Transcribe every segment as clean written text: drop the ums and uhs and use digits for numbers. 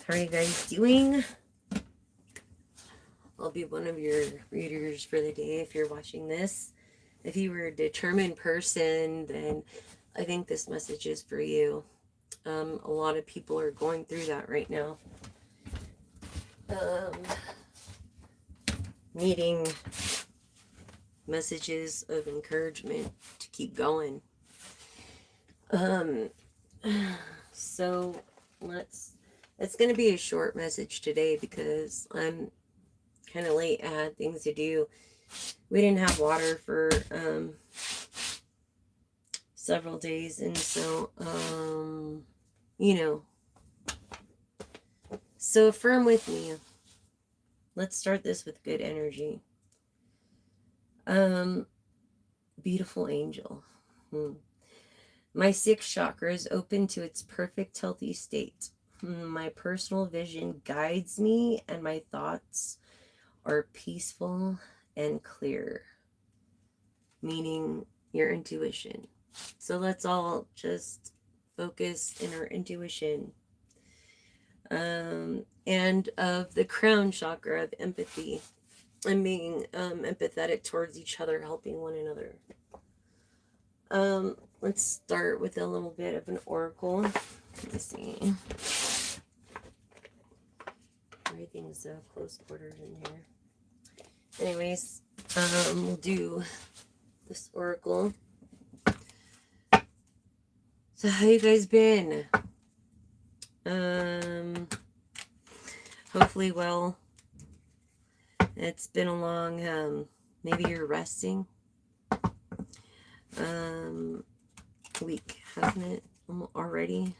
How are you guys doing? I'll be one of your readers for the day if you're watching this. If you were a determined person, then I think this message is for you. A lot of people are going through that right now. Needing messages of encouragement to keep going. So it's going to be a short message today because I'm kind of late. I had things to do. We didn't have water for several days, and so so affirm with me. Let's start this with good energy. Beautiful angel. My sixth chakra is open to its perfect healthy state. My personal vision guides me, and my thoughts are peaceful and clear, meaning your intuition. So let's all just focus in our intuition. And of the crown chakra of empathy and being empathetic towards each other, helping one another. Let's start with a little bit of an oracle. Let's see. Everything's so close quarters in here. Anyways, we'll do this oracle. So how you guys been? Hopefully well. It's been a long, maybe you're resting, week, hasn't it, already?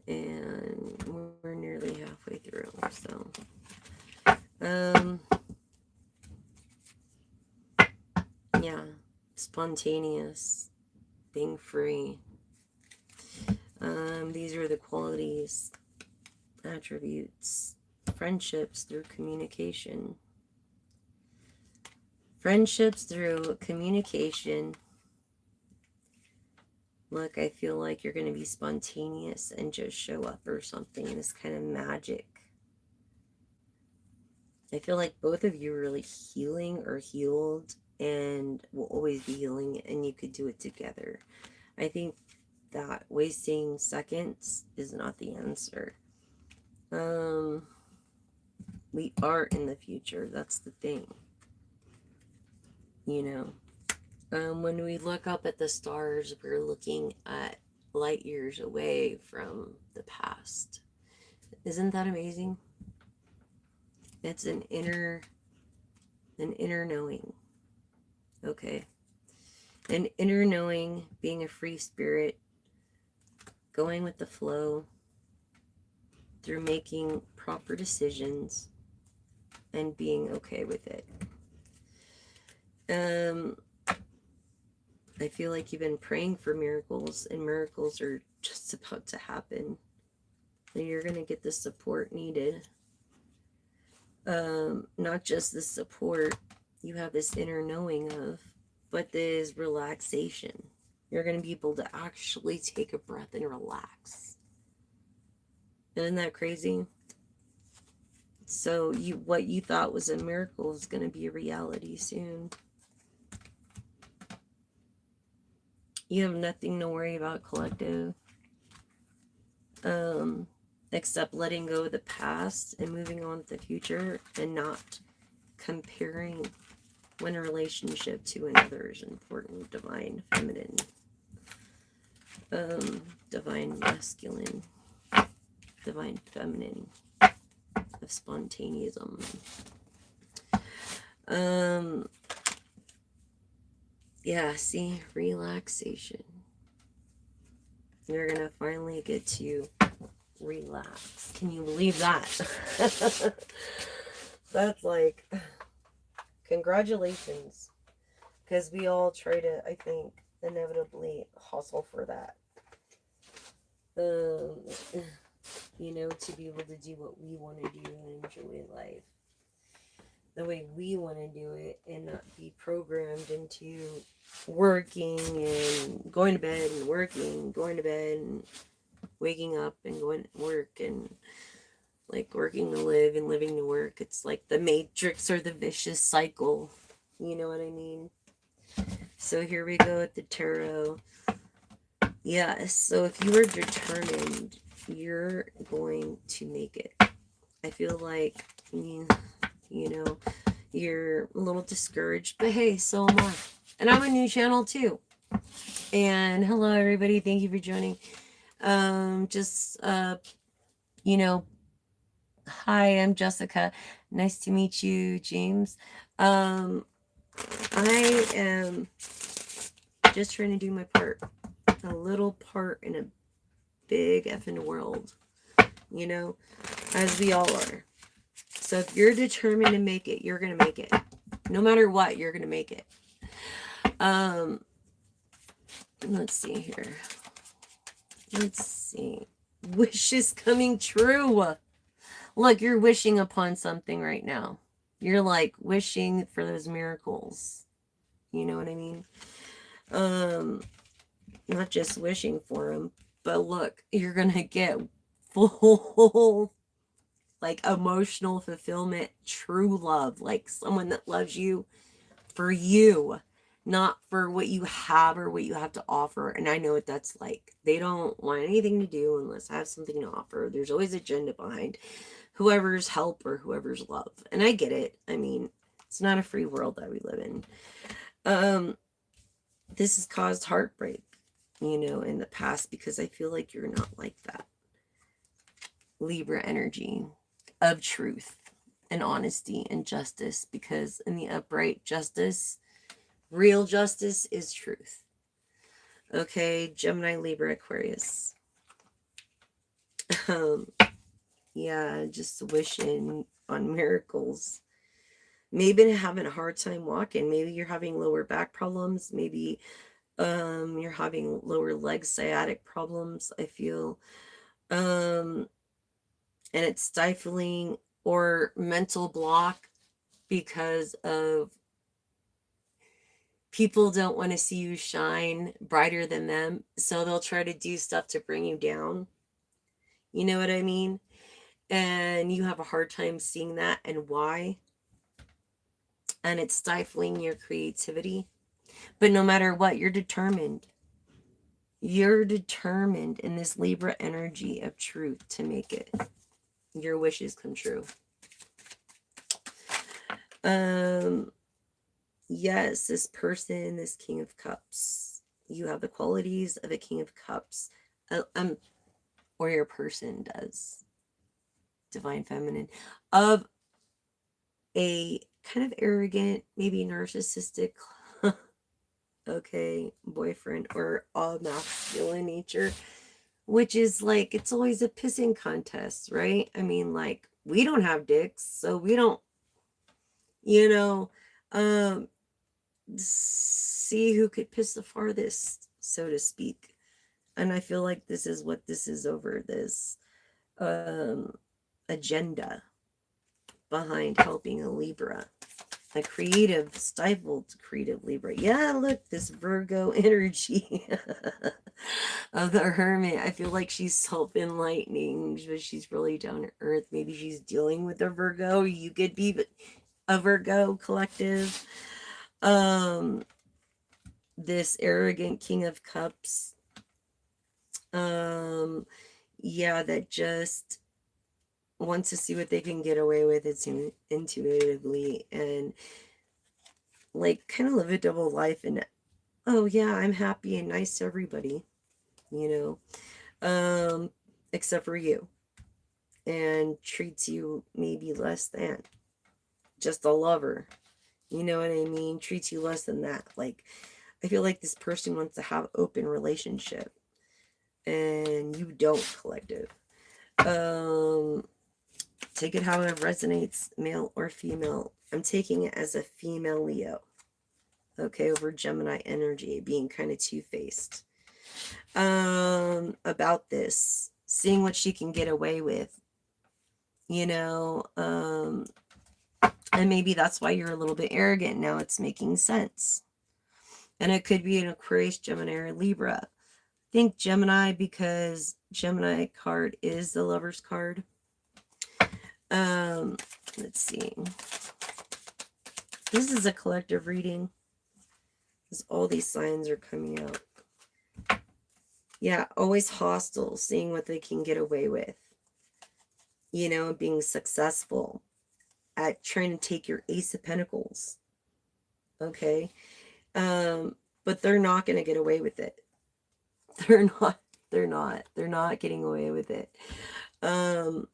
And we're nearly halfway through, so, yeah, spontaneous, being free. These are the qualities, attributes, friendships through communication. Friendships through communication. Look, I feel like you're going to be spontaneous and just show up or something. This kind of magic. I feel like both of you are really healing or healed and will always be healing, and you could do it together. I think that wasting seconds is not the answer. We are in the future. That's the thing. When we look up at the stars, we're looking at light years away from the past. Isn't that amazing? It's an inner knowing. Okay. An inner knowing, being a free spirit, going with the flow through making proper decisions and being okay with it. I feel like you've been praying for miracles, and miracles are just about to happen. And you're going to get the support needed. Not just the support you have this inner knowing of, but there's relaxation. You're going to be able to actually take a breath and relax. Isn't that crazy? So what you thought was a miracle is going to be a reality soon. You have nothing to worry about, collective. Except letting go of the past and moving on to the future, and not comparing one relationship to another is important. Divine feminine, divine masculine, divine feminine of spontaneism. Yeah, see, relaxation. You're gonna finally get to relax. Can you believe that? That's like, congratulations. Because we all try to, I think, inevitably hustle for that. To be able to do what we want to do and enjoy life the way we want to do it, and not be programmed into working and going to bed and working, going to bed and waking up and going to work and like working to live and living to work. It's like the matrix or the vicious cycle. You know what I mean? So here we go with the tarot. Yes, so if you are determined, you're going to make it. I feel like, you know, you're a little discouraged, but hey, so am I. And I'm a new channel too. And hello, everybody. Thank you for joining. You know, hi, I'm Jessica. Nice to meet you, James. I am just trying to do my part. A little part in a big effing world, you know, as we all are. So if you're determined to make it, you're going to make it. No matter what, you're going to make it. Let's see here. Let's see. Wishes coming true. Look, you're wishing upon something right now. You're like wishing for those miracles. You know what I mean? Not just wishing for them, but look, you're going to get full like emotional fulfillment, true love, like someone that loves you for you, not for what you have or what you have to offer. And I know what that's like. They don't want anything to do unless I have something to offer. There's always agenda behind whoever's help or whoever's love. And I get it. I mean, it's not a free world that we live in. This has caused heartbreak, you know, in the past, because I feel like you're not like that. Libra energy of truth and honesty and justice, because in the upright, justice, real justice is truth. Okay, Gemini, Libra, Aquarius. Yeah, just wishing on miracles. Maybe having a hard time walking. Maybe you're having lower back problems. Maybe you're having lower leg sciatic problems, I feel. And it's stifling or mental block because of people don't want to see you shine brighter than them. So they'll try to do stuff to bring you down. You know what I mean? And you have a hard time seeing that and why. And it's stifling your creativity. But no matter what, you're determined. You're determined in this Libra energy of truth to make it. Your wishes come true. Yes, this person, this King of Cups, you have the qualities of a King of Cups, or your person does, Divine Feminine, of a kind of arrogant, maybe narcissistic, okay, boyfriend, or all masculine nature, which is like, it's always a pissing contest, right? I mean, like, we don't have dicks, so we don't, you know, see who could piss the farthest, so to speak. And I feel like this is what this is over, this agenda behind helping a Libra, a creative, stifled creative Libra. Yeah, look, this Virgo energy of the Hermit. I feel like she's self-enlightening, but she's really down to earth. Maybe she's dealing with a Virgo. You could be a Virgo collective. This arrogant King of Cups. Yeah, that just wants to see what they can get away with. It's intuitively, and like kind of live a double life. And oh yeah, I'm happy and nice to everybody, you know, except for you, and treats you maybe less than just a lover. You know what I mean? Treats you less than that. Like, I feel like this person wants to have open relationship, and you don't, collective. Take it how it resonates, male or female. I'm taking it as a female Leo. Okay, over Gemini energy, being kind of two-faced. About this, seeing what she can get away with. You know, and maybe that's why you're a little bit arrogant. Now it's making sense. And it could be an Aquarius, Gemini, or Libra. think Gemini because Gemini card is the Lover's card. Let's see. This is a collective reading because all these signs are coming out. Yeah, always hostile, seeing what they can get away with. You know, being successful at trying to take your Ace of Pentacles. Okay. But they're not going to get away with it. They're not getting away with it. They're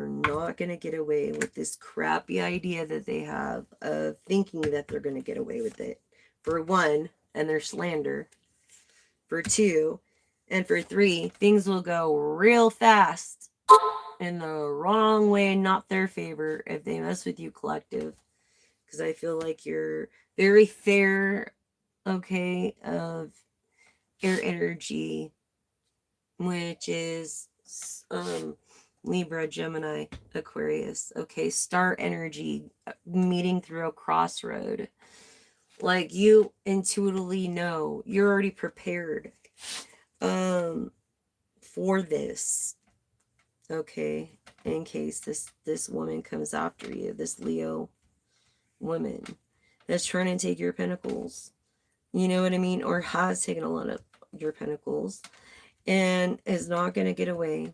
not going to get away with this crappy idea that they have of thinking that they're going to get away with it. For one, and their slander. For two, and for three, things will go real fast in the wrong way, not their favor, if they mess with you, collective. Because I feel like you're very fair, okay, of air energy, which is Libra, Gemini, Aquarius. Okay, star energy, meeting through a crossroad. Like, you intuitively know, you're already prepared for this. Okay, in case this woman comes after you, this Leo woman that's trying to take your pentacles. You know what I mean? Or has taken a lot of your pentacles and is not going to get away.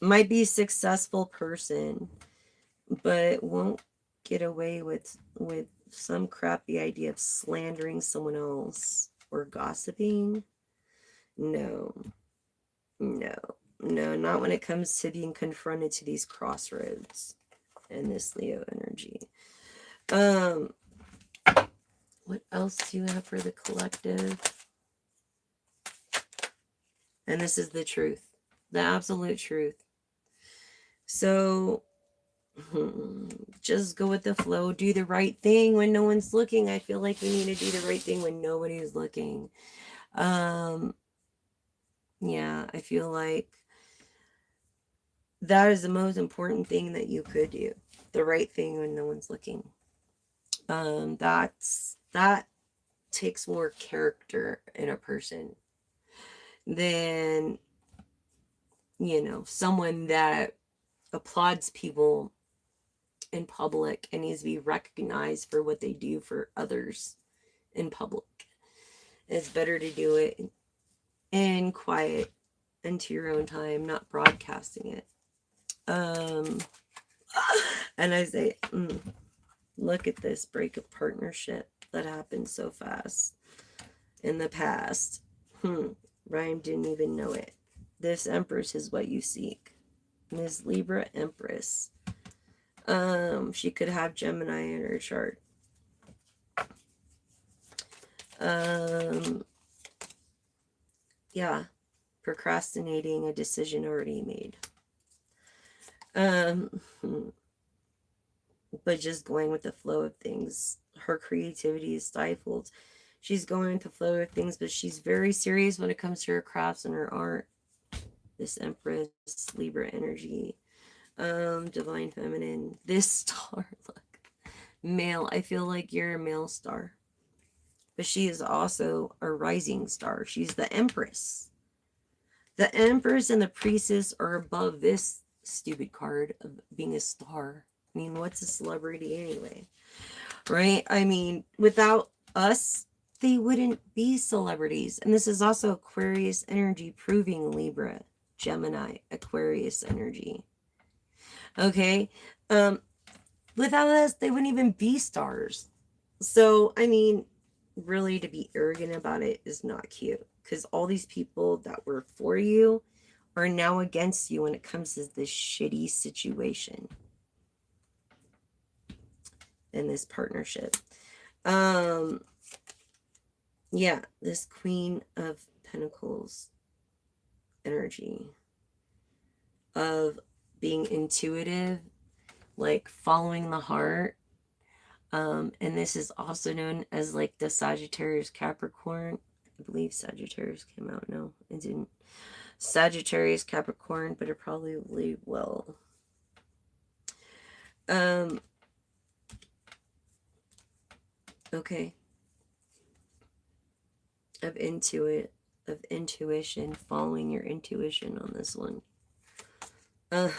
Might be a successful person, but won't get away with some crappy idea of slandering someone else or gossiping. No, not when it comes to being confronted to these crossroads and this Leo energy. What else do you have for the collective? And this is the truth, the absolute truth. So just go with the flow, do the right thing when no one's looking. I feel like we need to do the right thing when nobody's looking. Yeah, I feel like that is the most important thing that you could do. The right thing when no one's looking. That takes more character in a person than, you know, someone that applauds people in public and needs to be recognized for what they do for others in public. It's better to do it in quiet, into your own time, not broadcasting it. And I say, look at this break of partnership that happened so fast in the past. Ryan didn't even know it. This Empress is what you seek. Ms. Libra Empress. She could have Gemini in her chart. Yeah, procrastinating a decision already made. But just going with the flow of things. Her creativity is stifled. She's going with the flow of things, but she's very serious when it comes to her crafts and her art. This Empress, Libra energy. Divine Feminine. This star, look. Male. I feel like you're a male star. But she is also a rising star. She's the Empress. The Empress and the Priestess are above this stupid card of being a star. I mean, what's a celebrity anyway? Right? I mean, without us, they wouldn't be celebrities. And this is also Aquarius energy proving Libra, Gemini, Aquarius energy. Okay? Without us, they wouldn't even be stars. So, I mean, really to be arrogant about it is not cute. Because all these people that were for you are now against you when it comes to this shitty situation in this partnership. Yeah, this Queen of Pentacles energy of being intuitive, like following the heart. And this is also known as like the Sagittarius Capricorn. I believe Sagittarius came out. No, it didn't. Sagittarius Capricorn, but it probably will. Okay. of intuition, following your intuition on this one. Uh,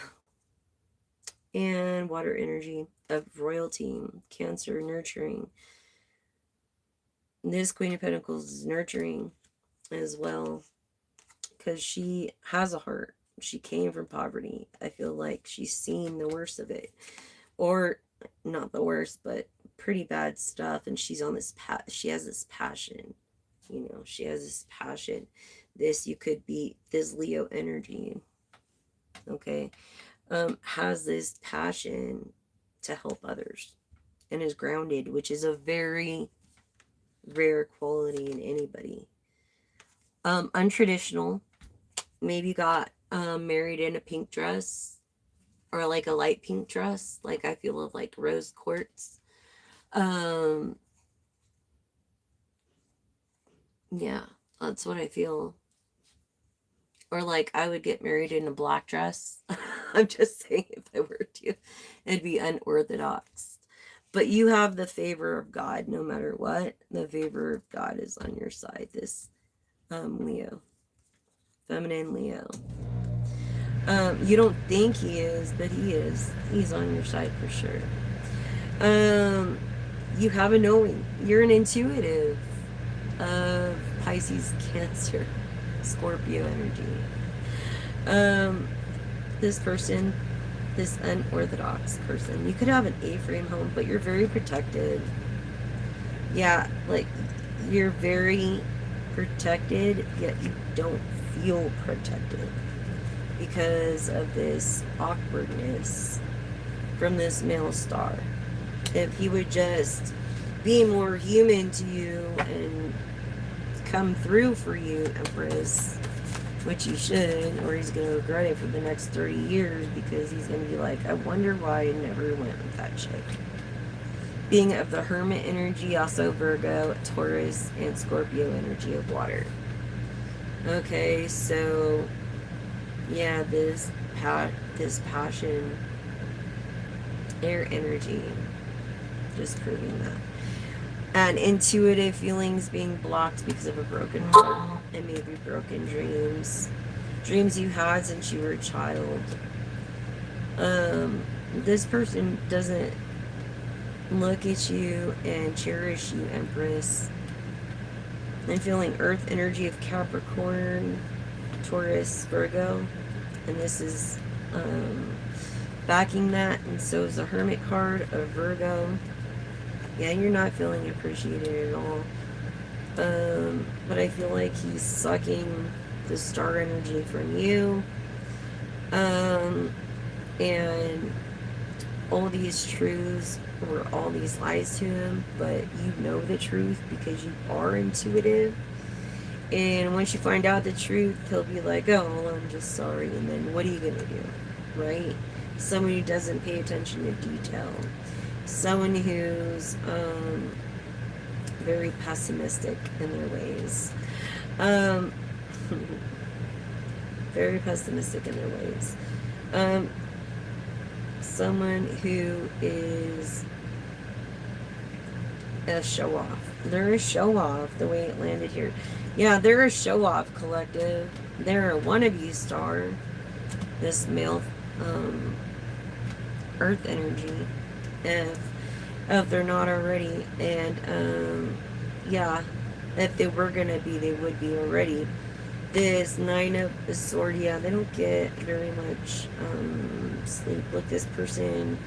and water energy of royalty, Cancer, nurturing. This Queen of Pentacles is nurturing as well, because she has a heart. She came from poverty. I feel like she's seen the worst of it, or not the worst, but pretty bad stuff. And she's on this she has this passion. She has this passion. You could be this Leo energy. Okay, has this passion to help others, and is grounded, which is a very rare quality in anybody. Untraditional. Maybe got married in a pink dress, or like a light pink dress, like I feel of like rose quartz. Yeah, that's what I feel. Or like I would get married in a black dress. I'm just saying, if I were to, it'd be unorthodox. But you have the favor of God no matter what. The favor of God is on your side. This Leo, feminine Leo. You don't think he is, but he is. He's on your side for sure. You have a knowing. You're an intuitive of Pisces, Cancer, Scorpio energy. This person, this unorthodox person, you could have an A-frame home, but you're very protected. Yeah, like you're very protected, yet you don't feel protected because of this awkwardness from this male star. If he would just be more human to you and come through for you, Empress, which he should, or he's going to regret it for the next 30 years, because he's going to be like, I wonder why I never went with that chick. Being of the Hermit energy, also Virgo, Taurus, and Scorpio energy of water. Okay, so yeah, this passion, air energy, just proving that. And intuitive feelings being blocked because of a broken heart and maybe broken dreams you had since you were a child. This person doesn't look at you and cherish you, Empress. I'm feeling earth energy of Capricorn, Taurus, Virgo, and this is backing that, and so is the Hermit card of Virgo. Yeah, you're not feeling appreciated at all. But I feel like he's sucking the star energy from you. And all these truths or all these lies to him, but you know the truth because you are intuitive. And once you find out the truth, he'll be like, oh, well, I'm just sorry. And then what are you going to do, right? Someone who doesn't pay attention to detail. Someone who's very pessimistic in their ways. Very pessimistic in their ways. Someone who is a show-off. They're a show-off, the way it landed here. Yeah, they're a show-off collective. They're a wannabe star. This male earth energy. If they're not already. And, yeah, if they were going to be, they would be already. This Nine of Swords, yeah, they don't get very much sleep. Look, this person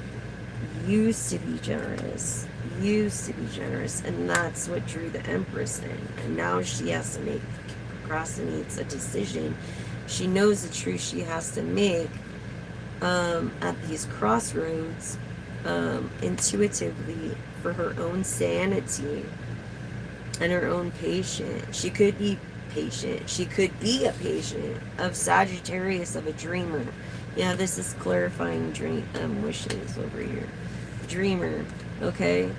used to be generous, and that's what drew the Empress in. And now she has to procrastinates a decision. She knows the truth she has to make at these crossroads, intuitively, for her own sanity and her own patience. She could be patient. She could be a patient of Sagittarius, of a dreamer. Yeah, this is clarifying dream wishes over here. Dreamer, okay?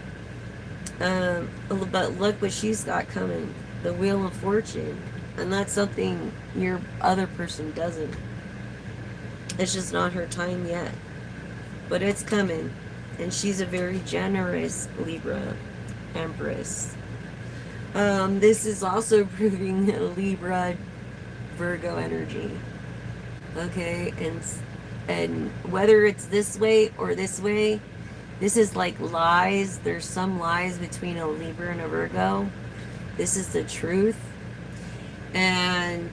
But look what she's got coming. The Wheel of Fortune. And that's something your other person doesn't. It's just not her time yet. But it's coming. And she's a very generous Libra Empress. This is also proving Libra Virgo energy. Okay, and whether it's this way or this way, this is like lies. There's some lies between a Libra and a Virgo. This is the truth. And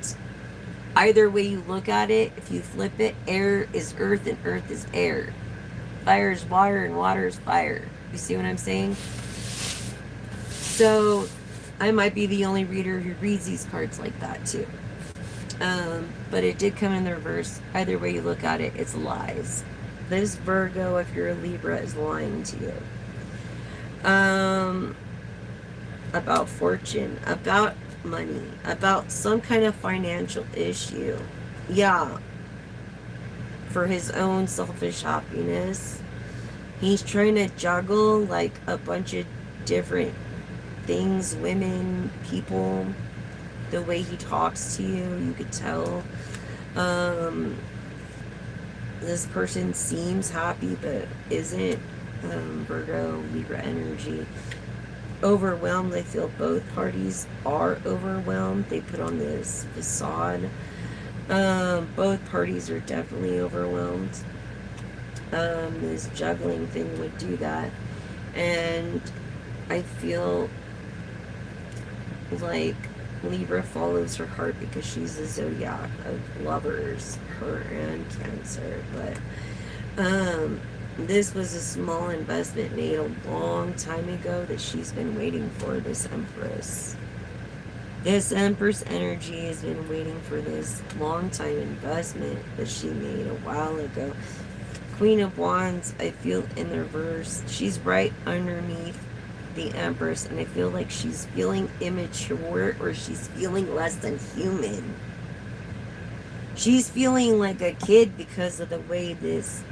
either way you look at it, if you flip it, air is earth and earth is air. Fire is water and water is fire. You see what I'm saying? So I might be the only reader who reads these cards like that too. But it did come in the reverse. Either way you look at it, it's lies. This Virgo, if you're a Libra, is lying to you. About fortune, about money, about some kind of financial issue. Yeah. For his own selfish happiness. He's trying to juggle like a bunch of different things, women, people. The way he talks to you could tell. This person seems happy but isn't. Virgo, Libra energy. Overwhelmed. I feel both parties are overwhelmed. They put on this facade. Both parties are definitely overwhelmed. This juggling thing would do that. And I feel like Libra follows her heart because she's a zodiac of lovers, her and Cancer. But this was a small investment made a long time ago that she's been waiting for, this Empress. This Empress energy has been waiting for this long time investment that she made a while ago. Queen of Wands, I feel in the reverse. She's right underneath the Empress, and I feel like she's feeling immature, or she's feeling less than human. She's feeling like a kid because of the way this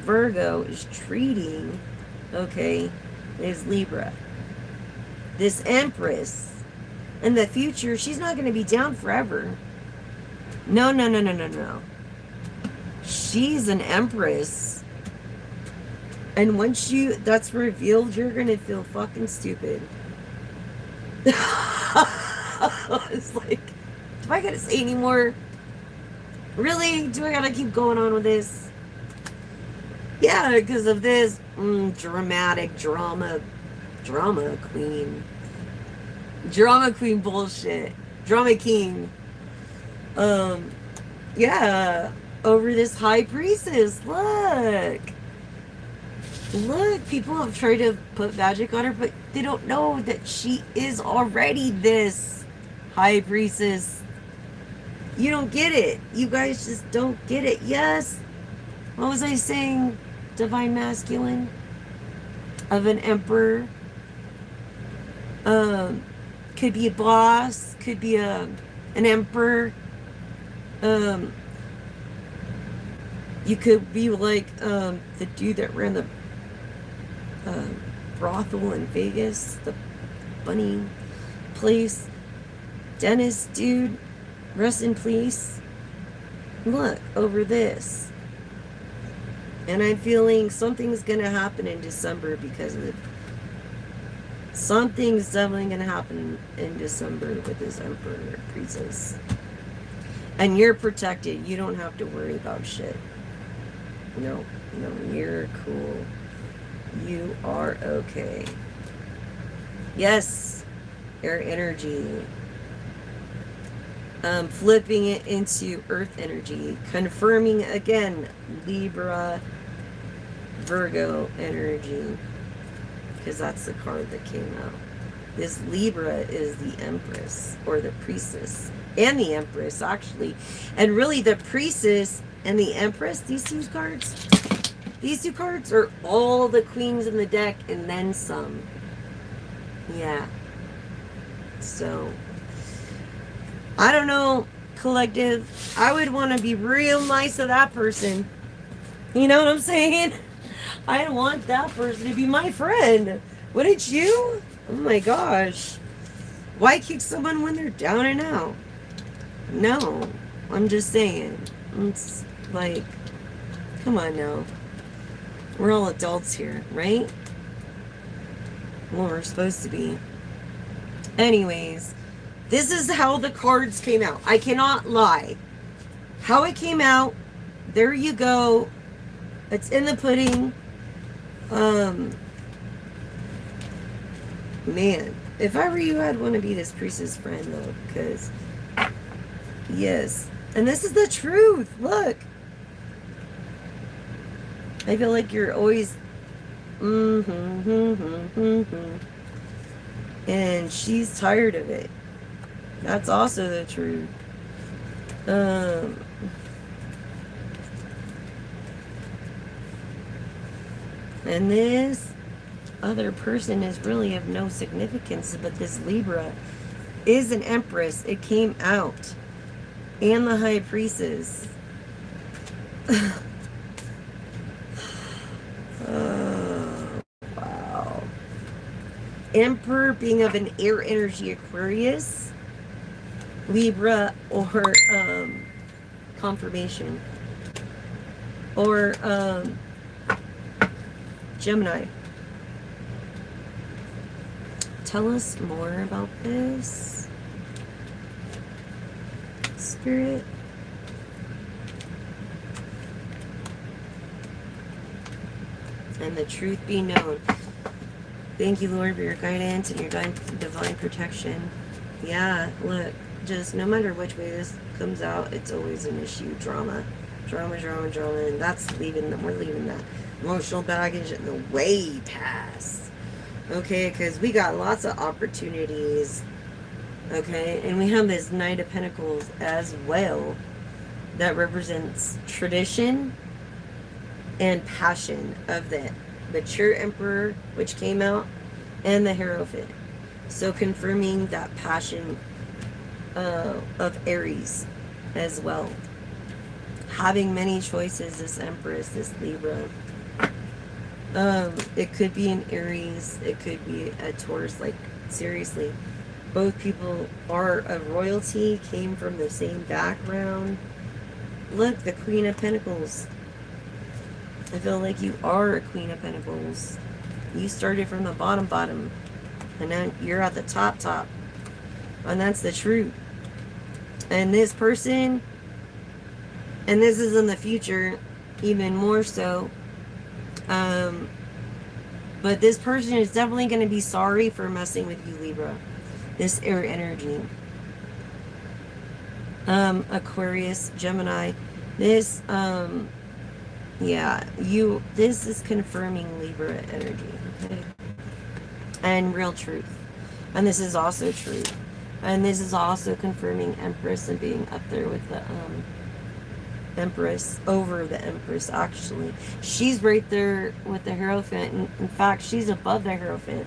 Virgo is treating, okay, this Libra. This Empress. In the future, she's not going to be down forever. No. She's an Empress. And once that's revealed, you're going to feel fucking stupid. It's like, do I got to say any more? Really? Do I got to keep going on with this? Yeah, because of this dramatic drama queen. Drama queen bullshit. Drama king. Yeah. Over this high priestess. Look, people have tried to put magic on her, but they don't know that she is already this high priestess. You don't get it. You guys just don't get it. Yes. What was I saying? Divine masculine of an emperor. Could be a boss. Could be an emperor. You could be like the dude that ran the brothel in Vegas, the bunny place. Dennis, dude, rest in peace. Look over this. And I'm feeling something's going to happen in December because of it. Something's definitely going to happen in December with this Emperor Priestess. And you're protected. You don't have to worry about shit. No, you're cool. You are okay. Yes, air energy. Flipping it into earth energy. Confirming again, Libra, Virgo energy. Because that's the card that came out. This Libra is the Empress, or the Priestess. And the Empress, actually. And really, the Priestess and the Empress, these two cards are all the queens in the deck and then some. Yeah. So, I don't know, collective. I would want to be real nice to that person. You know what I'm saying? I want that person to be my friend. Wouldn't you? Oh my gosh. Why kick someone when they're down and out? No. I'm just saying. It's like, come on now. We're all adults here, right? Well, we're supposed to be. Anyways, this is how the cards came out. I cannot lie. How it came out, there you go. It's in the pudding. Man, if I were you, I'd want to be this priestess friend, though, because, yes. And this is the truth. Look. I feel like you're always, and she's tired of it. That's also the truth. And this other person is really of no significance, but this Libra is an empress. It came out. And the high priestess. Wow. Emperor being of an air energy Aquarius, Libra, or confirmation, or Gemini. Tell us more about this, Spirit. And the truth be known. Thank you, Lord, for your guidance and your divine protection. Yeah, look, just no matter which way this comes out, it's always an issue. Drama, and that's we're leaving that emotional baggage in the way past. Okay, because we got lots of opportunities. Okay, and we have this Knight of Pentacles as well that represents tradition and passion of the mature Emperor, which came out, and the Hierophant. So confirming that passion of Aries as well. Having many choices, this Empress, this Libra. It could be an Aries, it could be a Taurus, like seriously. Both people are of royalty, came from the same background. Look, the Queen of Pentacles. I feel like you are a Queen of Pentacles. You started from the bottom, and now you're at the top. And that's the truth. And this person, and this is in the future, even more so, but this person is definitely going to be sorry for messing with you, Libra. This air energy. Aquarius, Gemini. This, yeah, this is confirming Libra energy, okay? And real truth. And this is also truth. And this is also confirming Empress and being up there with the Empress, over the Empress, actually. She's right there with the Hierophant. In fact, she's above the Hierophant.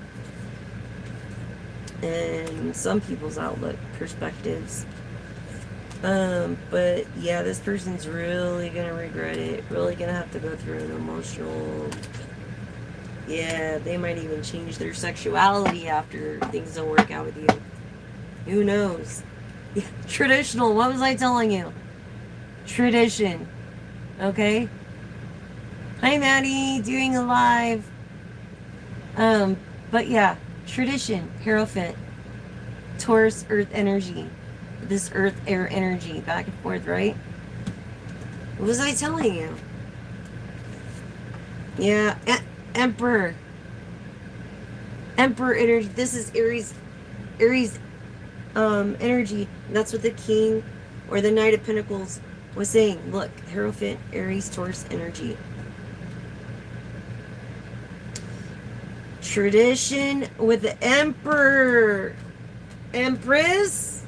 In some people's outlook, perspectives. But yeah, this person's really gonna regret it. Really gonna have to go through an emotional... Yeah, they might even change their sexuality after things don't work out with you. Who knows? Traditional, what was I telling you? Tradition. Okay? Hi, Maddie, doing a live. But yeah, tradition, Hierophant, Taurus, earth energy. This earth, air energy, back and forth, right? What was I telling you? Yeah, Emperor. Emperor energy. This is Aries energy. That's what the King or the Knight of Pentacles was saying. Look, Hierophant, Aries, Taurus energy. Tradition with the Emperor. Empress.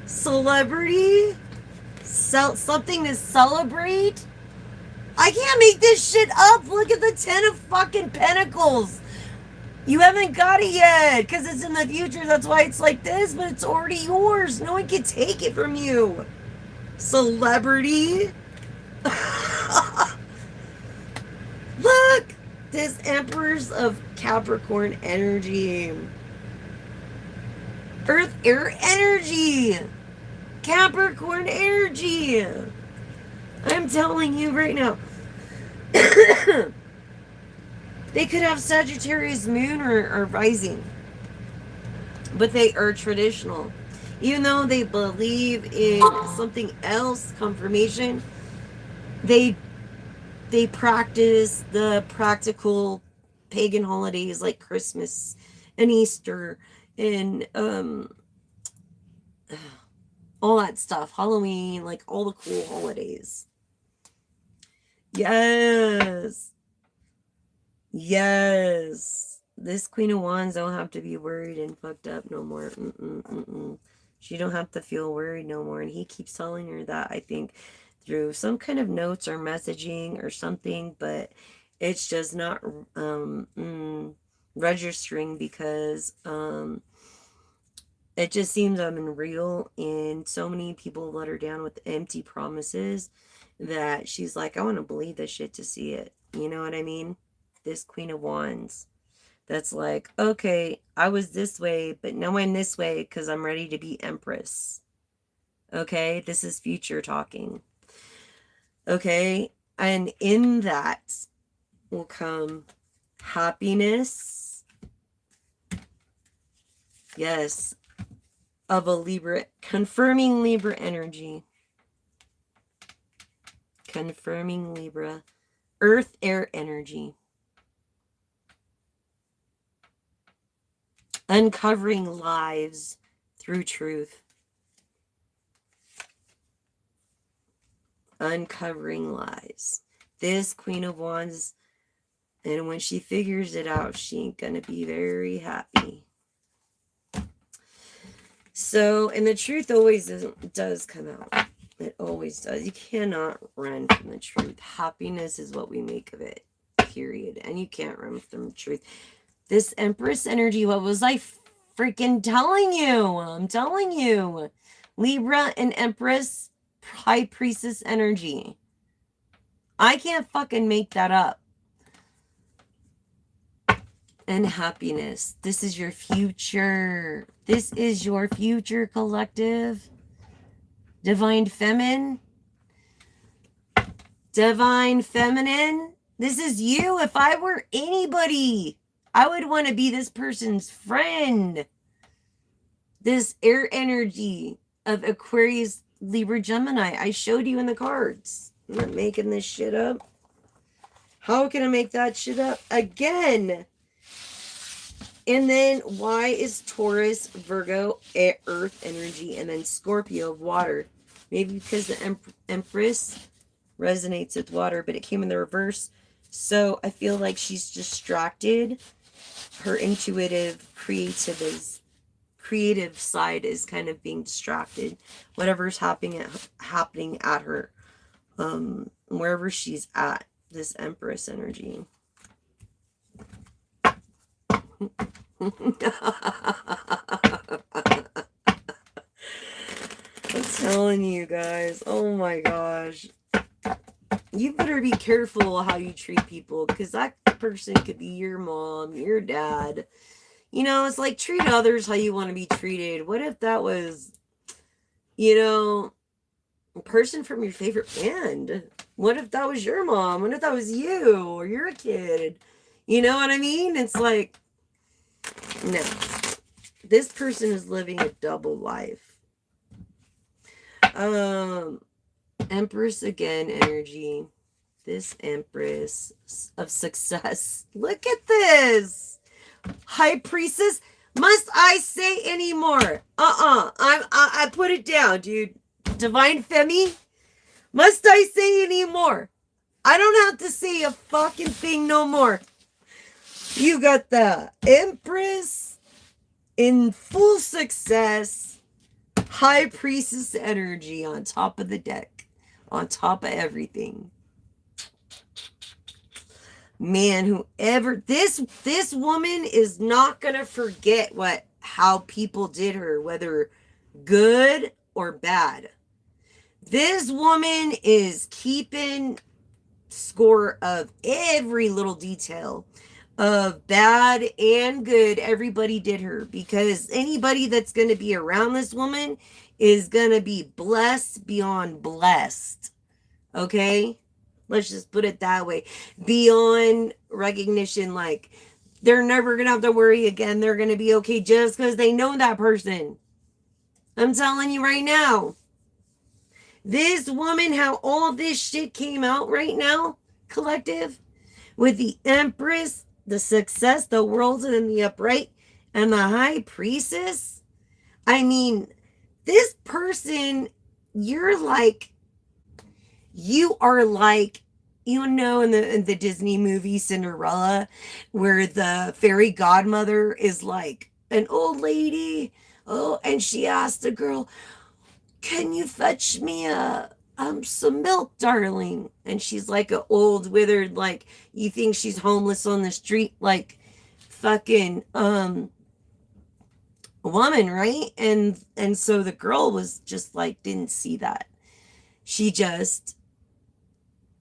Celebrity. Something to celebrate. I can't make this shit up. Look at the 10 of fucking Pentacles. You haven't got it yet because it's in the future. That's why it's like this, but it's already yours. No one can take it from you. Celebrity. Look, this Emperors of Capricorn energy. Earth, air energy. Capricorn energy. I'm telling you right now. They could have Sagittarius moon or rising. but they are traditional. Even though they believe in something else, confirmation, they they practice the practical pagan holidays like Christmas and Easter and all that stuff, Halloween, like all the cool holidays. Yes. Yes. This Queen of Wands don't have to be worried and fucked up no more. Mm-mm, mm-mm. She don't have to feel worried no more. And he keeps telling her that, I think, through some kind of notes or messaging or something, but it's just not registering because it just seems unreal, and so many people let her down with empty promises that she's like, I want to believe this shit to see it. You know what I mean? This Queen of Wands. That's like, okay, I was this way, but now I'm this way because I'm ready to be Empress. Okay, this is future talking. Okay, and in that will come happiness. Yes, of a Libra, confirming Libra energy. Confirming Libra. Earth, air energy. Uncovering lives through truth. Uncovering lies. This Queen of Wands, and when she figures it out, she ain't gonna be very happy. So, and the truth always does come out. It always does. You cannot run from the truth. Happiness is what we make of it, period. And you can't run from the truth. This Empress energy, what was I freaking telling you? I'm telling you. Libra and Empress, High Priestess energy. I can't fucking make that up. And happiness. This is your future. This is your future, collective. Divine Feminine. Divine Feminine. This is you. If I were anybody, I would want to be this person's friend. This air energy of Aquarius, Libra, Gemini. I showed you in the cards. I'm not making this shit up. How can I make that shit up again? And then why is Taurus, Virgo, earth energy, and then Scorpio, water? Maybe because the Empress resonates with water, but it came in the reverse. So I feel like she's distracted. Her intuitive, creative side is kind of being distracted. Whatever's happening at her, wherever she's at, this Empress energy. I'm telling you guys, oh my gosh. You better be careful how you treat people, because that person could be your mom, your dad. You know, it's like treat others how you want to be treated. What if that was, a person from your favorite band? What if that was your mom? What if that was you or you're a kid? You know what I mean? It's like, no. This person is living a double life. Empress again energy. This Empress of success. Look at this. High Priestess. Must I say any more? I put it down, dude. Divine Femi. Must I say any more? I don't have to say a fucking thing no more. You got the Empress in full success. High Priestess energy on top of the deck. On top of everything. Man, whoever this woman is not gonna forget how people did her, whether good or bad. This woman is keeping score of every little detail of bad and good. Everybody did her, because anybody that's going to be around this woman is going to be blessed beyond blessed. Okay? Let's just put it that way. Beyond recognition, like they're never going to have to worry again. They're going to be okay just because they know that person. I'm telling you right now. This woman, how all this shit came out right now, collective, with the Empress, the Success, the World, and the Upright, and the High Priestess. I mean, this person, you are like, in the Disney movie Cinderella, where the fairy godmother is like an old lady. Oh, and she asked the girl, "Can you fetch me some milk, darling?" And she's like an old withered, like, you think she's homeless on the street, like fucking woman, right? And so the girl was just like, didn't see that. She just,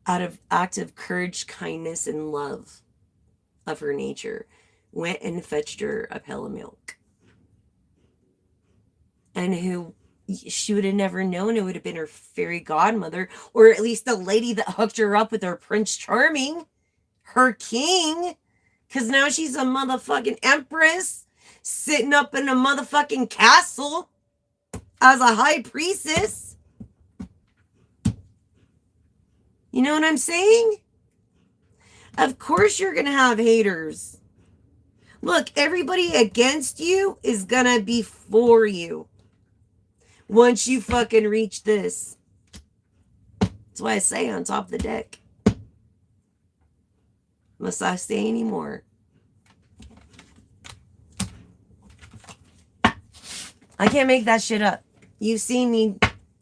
out of act of courage, kindness, and love of her nature, went and fetched her a pail of milk. And who she would have never known, it would have been her fairy godmother, or at least the lady that hooked her up with her Prince Charming, her king, because now she's a motherfucking empress sitting up in a motherfucking castle as a high priestess. You know what I'm saying? Of course you're going to have haters. Look, everybody against you is going to be for you once you fucking reach this. That's why I say on top of the deck. Must I say any more? I can't make that shit up. You've seen me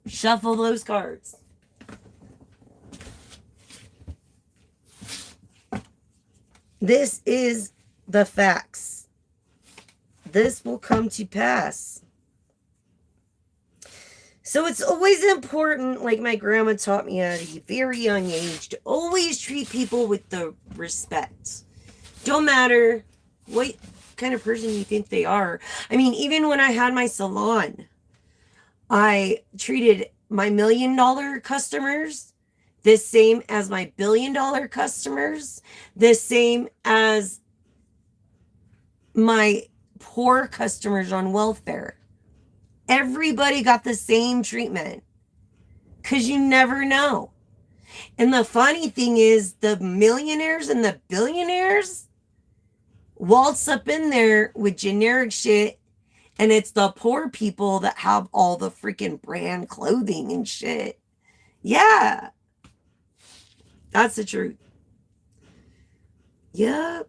shuffle those cards. This is the facts. This will come to pass. So it's always important, like my grandma taught me at a very young age, to always treat people with the respect. Don't matter what kind of person you think they are. I mean, even when I had my salon, I treated my $1 million customers the same as my $1 billion customers, the same as my poor customers on welfare. Everybody got the same treatment because you never know. And the funny thing is, the millionaires and the billionaires waltz up in there with generic shit, and it's the poor people that have all the freaking brand clothing and shit. Yeah. That's the truth. Yep.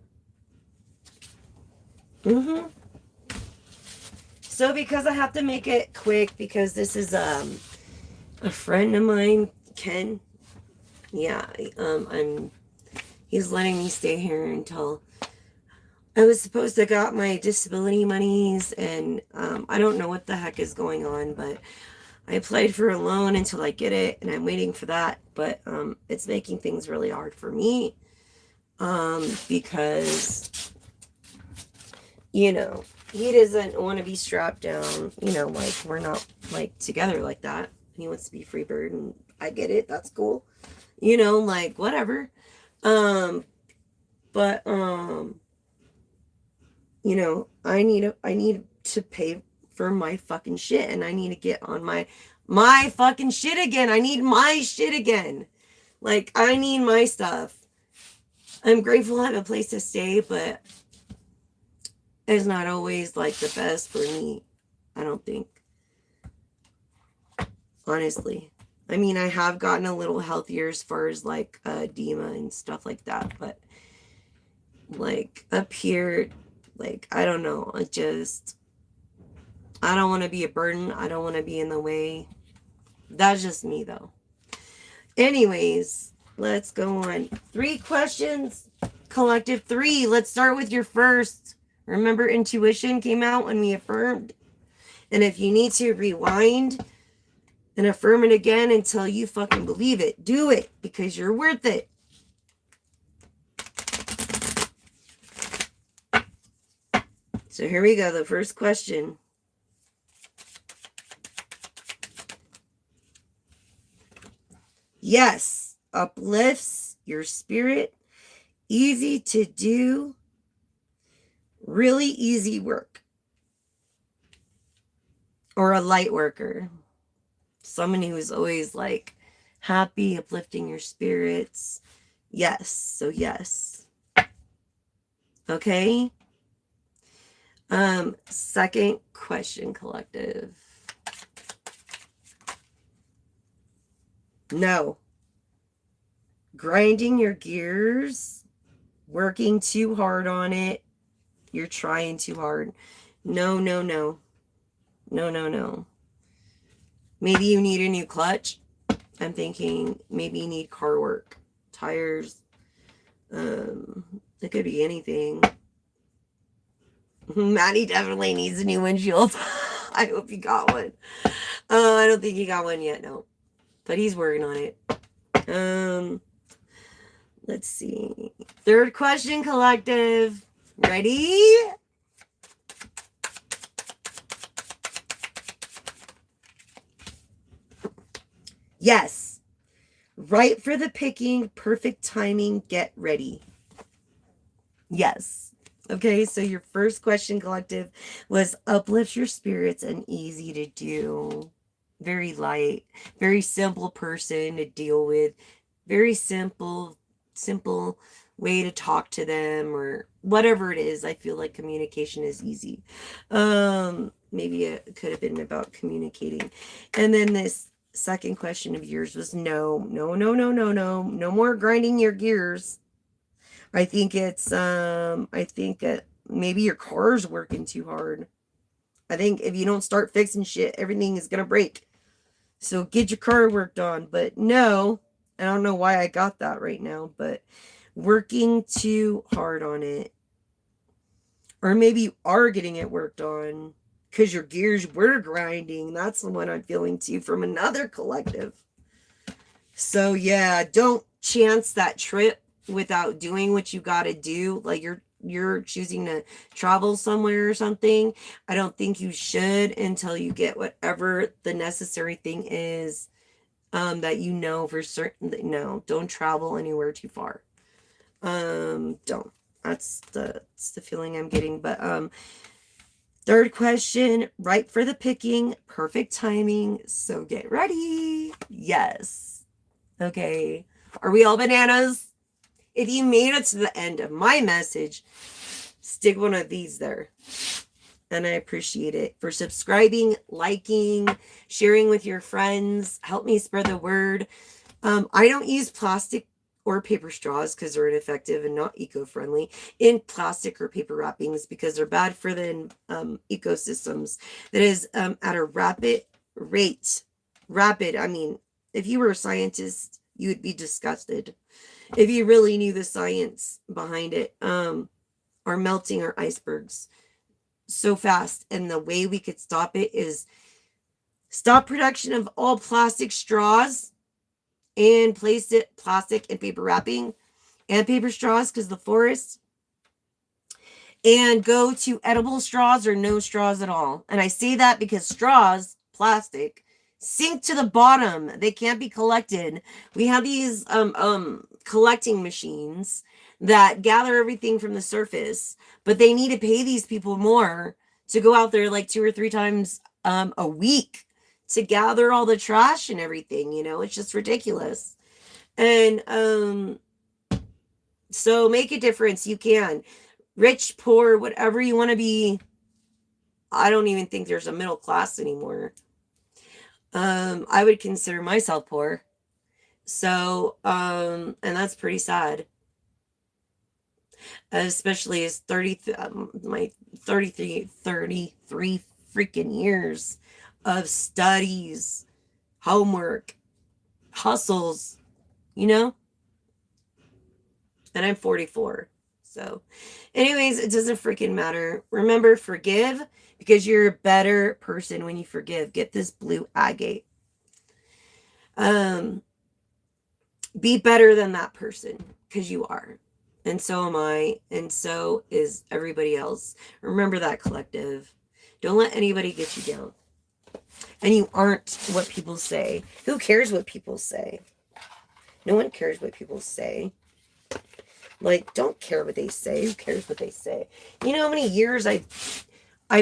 So because I have to make it quick, because this is a friend of mine, Ken. Yeah, he's letting me stay here until I was supposed to got my disability monies, and I don't know what the heck is going on, but I applied for a loan until I get it, and I'm waiting for that. But it's making things really hard for me because, he doesn't want to be strapped down. Like, we're not like together like that. He wants to be free bird, and I get it. That's cool. Like, whatever. But I need to pay for my fucking shit, and I need to get on my fucking shit again. I need my shit again. Like, I need my stuff. I'm grateful I have a place to stay, but it's not always like the best for me. I don't think. Honestly. I mean, I have gotten a little healthier as far as like edema and stuff like that, but like up here, like, I don't know. I don't want to be a burden. I don't want to be in the way. That's just me, though. Anyways, let's go on. 3 questions. Collective 3. Let's start with your first. Remember, intuition came out when we affirmed. And if you need to rewind and affirm it again until you fucking believe it, do it, because you're worth it. So here we go. The first question. Yes, uplifts your spirit, easy to do, really easy work, or a light worker, someone who is always like happy, uplifting your spirits. Yes, so yes. Okay. Second question, collective. No. Grinding your gears, working too hard on it, you're trying too hard. No, no, no. No, no, no. Maybe you need a new clutch. I'm thinking maybe you need car work, tires. It could be anything. Maddie definitely needs a new windshield. I hope you got one. I don't think he got one yet, no. But he's working on it. Let's see. Third question, collective. Ready? Yes. Right for the picking, perfect timing, get ready. Yes. Okay, so your first question, collective, was uplift your spirits and easy to do. Very light, very simple person to deal with. Very simple way to talk to them, or whatever it is. I feel like communication is easy. Maybe it could have been about communicating. And then this second question of yours was no more grinding your gears. I think it's maybe your car's working too hard. I think if you don't start fixing shit, everything is gonna break. So get your car worked on. But no, I don't know why I got that right now, but working too hard on it. Or maybe you are getting it worked on because your gears were grinding. That's the one I'm feeling too from another collective. So yeah, don't chance that trip without doing what you got to do. Like you're choosing to travel somewhere or something. I don't think you should until you get whatever the necessary thing is, that you know for certain. No, don't travel anywhere too far. Don't. That's the feeling I'm getting. But third question, right for the picking, perfect timing. So get ready. Yes. Okay. Are we all bananas? If you made it to the end of my message, stick one of these there. And I appreciate it for subscribing, liking, sharing with your friends. Help me spread the word. I don't use plastic or paper straws because they're ineffective and not eco-friendly in plastic or paper wrappings because they're bad for the ecosystems. That is at a rapid rate. I mean, if you were a scientist, you would be disgusted. If you really knew the science behind it, are melting our icebergs so fast. And the way we could stop it is stop production of all plastic straws and place it plastic and paper wrapping and paper straws because the forest, and go to edible straws or no straws at all. And I say that because straws, plastic, sink to the bottom. They can't be collected. We have these collecting machines that gather everything from the surface, but they need to pay these people more to go out there like 2 or 3 times a week to gather all the trash and everything. It's just ridiculous. And so make a difference. You can. Rich, poor, whatever you want to be. I don't even think there's a middle class anymore. I would consider myself poor. So, and that's pretty sad. Especially as 33 freaking years of studies, homework, hustles, and I'm 44. So anyways, it doesn't freaking matter. Remember, forgive because you're a better person when you forgive. Get this blue agate. Be better than that person because you are. And so am I. And so is everybody else. Remember that, collective. Don't let anybody get you down. And you aren't what people say. Who cares what people say? No one cares what people say. Like, don't care what they say. Who cares what they say? You know how many years I've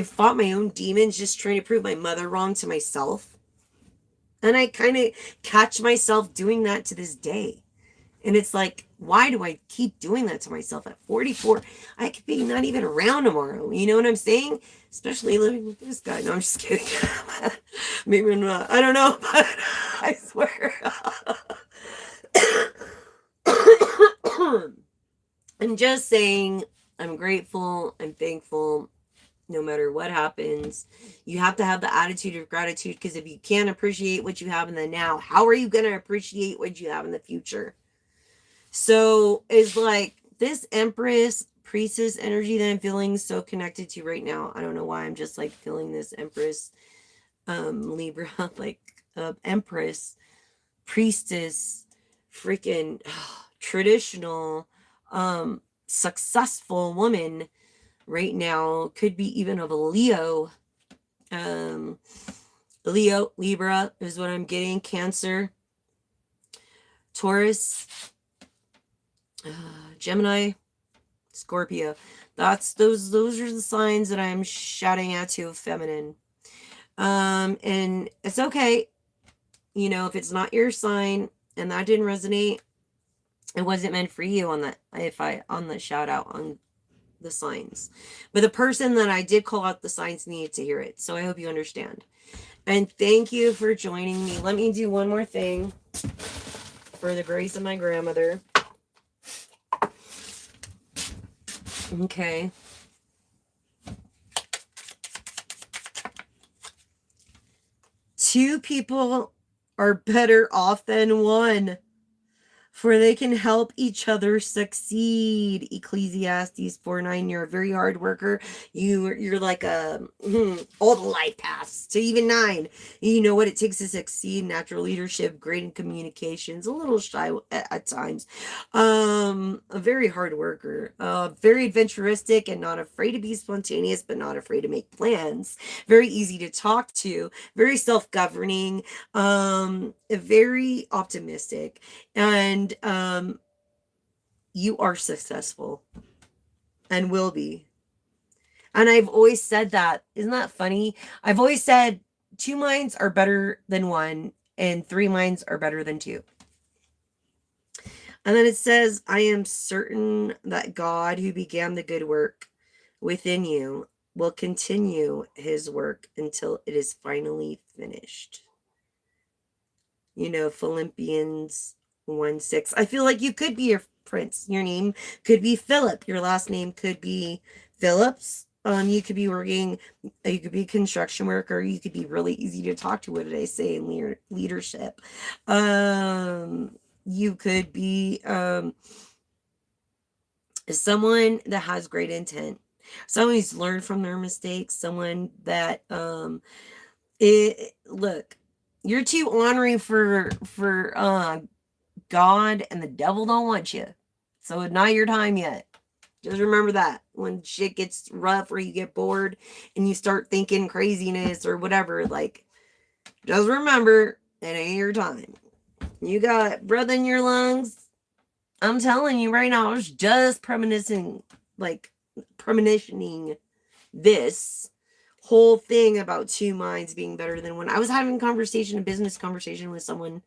fought my own demons just trying to prove my mother wrong to myself? And I kind of catch myself doing that to this day. And it's like, why do I keep doing that to myself at 44? I could be not even around tomorrow. You know what I'm saying? Especially living with this guy. No, I'm just kidding. Maybe not. I don't know, but I swear. I'm just saying, I'm grateful, I'm thankful, no matter what happens. You have to have the attitude of gratitude, because if you can't appreciate what you have in the now, how are you going to appreciate what you have in the future? So it's like this Empress Priestess energy that I'm feeling so connected to right now. I don't know why I'm just like feeling this Empress Libra, like Empress Priestess, freaking traditional successful woman right now. Could be even of a Leo. Leo, Libra is what I'm getting. Cancer, Taurus, Gemini, Scorpio. Those are the signs that I'm shouting at to feminine. And it's okay, you know, if it's not your sign and that didn't resonate, it wasn't meant for you on that, on the shout out on the signs. But the person that I did call out the signs needed to hear it. So I hope you understand. And thank you for joining me. Let me do one more thing for the grace of my grandmother. Okay. Two people are better off than one, for they can help each other succeed. Ecclesiastes 4:9. You're a very hard worker. You're like all the life paths to even 9. You know what it takes to succeed: natural leadership, great in communications, a little shy at times, a very hard worker, very adventuristic and not afraid to be spontaneous, but not afraid to make plans. Very easy to talk to, very self-governing, very optimistic, and you are successful and will be. And I've always said that. Isn't that funny? I've always said 2 minds are better than 1 and 3 minds are better than 2. And then it says, I am certain that God, who began the good work within you, will continue his work until it is finally finished. You know, Philippians 1:6. I feel like you could be a prince. Your name could be Philip. Your last name could be Phillips. You could be working, you could be a construction worker. You could be really easy to talk to. What did I say in leadership? You could be someone that has great intent, someone who's learned from their mistakes, someone that look, you're too honoring for God, and the devil don't want you. So it's not your time yet. Just remember that when shit gets rough or you get bored and you start thinking craziness or whatever, like, just remember it ain't your time. You got breath in your lungs. I'm telling you right now, I was just premonitioning this whole thing about 2 minds being better than 1. I was having a business conversation with someone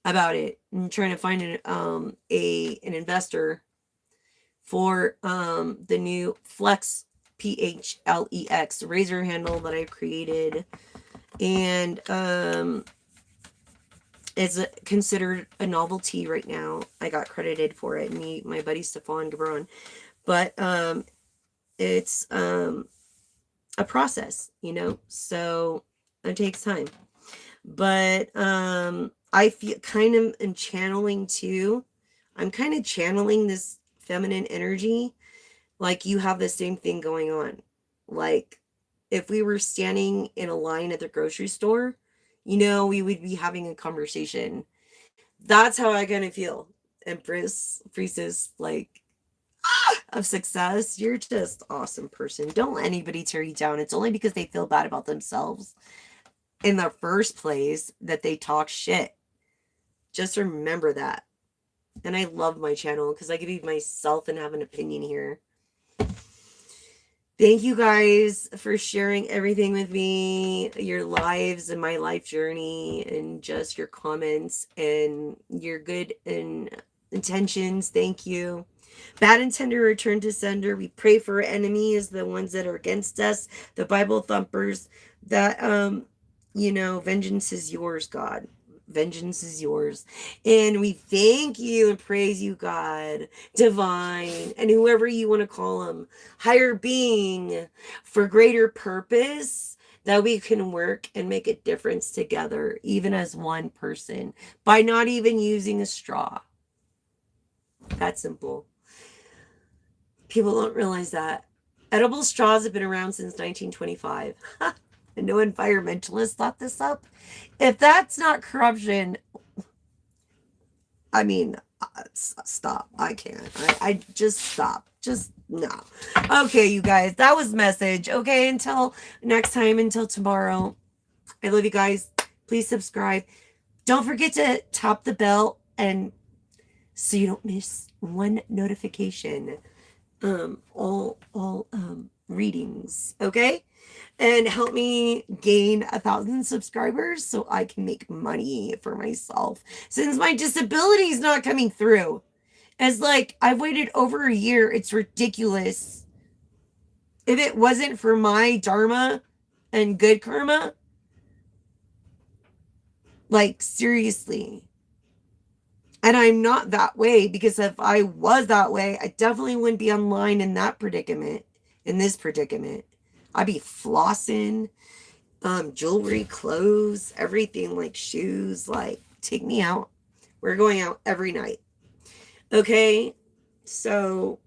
about it and trying to find an investor for the new Flex, PHLEX razor handle that I created, and it's considered a novelty right now. I got credited for it, my buddy Stefan Gabron, but it's a process, you know, so it takes time. But I feel kind of in channeling too. I'm kind of channeling this feminine energy. Like, you have the same thing going on. Like, if we were standing in a line at the grocery store, you know, we would be having a conversation. That's how I kind of feel. Empress, Priestess, like, of success. You're just awesome person. Don't let anybody tear you down. It's only because they feel bad about themselves in the first place that they talk shit. Just remember that. And I love my channel because I can be myself and have an opinion here. Thank you guys for sharing everything with me, your lives and my life journey, and just your comments and your good intentions. Thank you. Bad intender return to sender. We pray for our enemies, the ones that are against us, the Bible thumpers, that vengeance is yours, God. Vengeance is yours. And we thank you and praise you, God, divine, and whoever you want to call them, higher being, for greater purpose, that we can work and make a difference together, even as one person, by not even using a straw. That simple. People don't realize that. Edible straws have been around since 1925. And no environmentalist thought this up. If that's not corruption, I mean, stop. I can't. I just stop. Just no. Okay, you guys, that was message. Okay, until next time, until tomorrow. I love you guys. Please subscribe. Don't forget to tap the bell and so you don't miss one notification. All readings, okay? And help me gain 1,000 subscribers so I can make money for myself, since my disability is not coming through. It's like I've waited over a year. It's ridiculous. If it wasn't for my dharma and good karma, like seriously. And I'm not that way, because if I was that way, I definitely wouldn't be online in that predicament, in this predicament. I'd be flossing, jewelry, clothes, everything, like shoes, like take me out. We're going out every night. Okay? So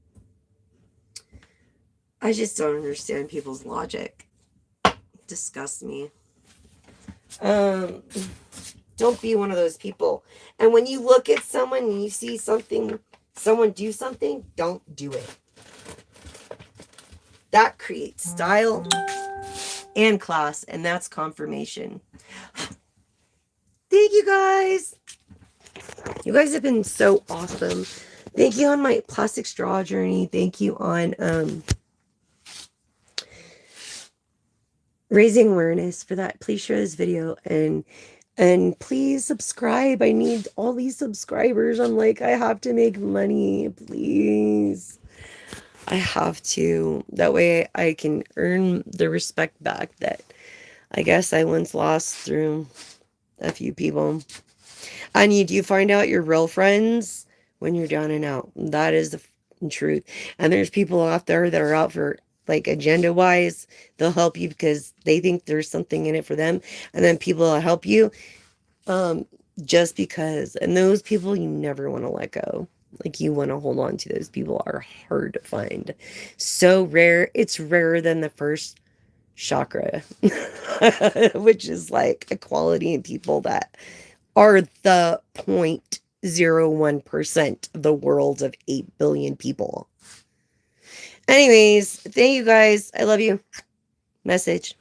I just don't understand people's logic. It disgusts me. Don't be one of those people. And when you look at someone and you see someone do something, don't do it. That creates style and class, and that's confirmation. Thank you guys. You guys have been so awesome. Thank you on my plastic straw journey. Thank you on raising awareness for that. Please share this video and please subscribe. I need all these subscribers. I'm like, I have to make money, please. I have to. That way I can earn the respect back that I guess I once lost through a few people. And you do find out your real friends when you're down and out. That is the truth. And there's people out there that are out for, like, agenda-wise. They'll help you because they think there's something in it for them. And then people will help you just because. And those people you never want to let go. Like, you want to hold on to. Those people are hard to find. So rare. It's rarer than the first chakra. Which is like a quality in people that are the 0.01% of the world of 8 billion people. Anyways, thank you guys. I love you. Message.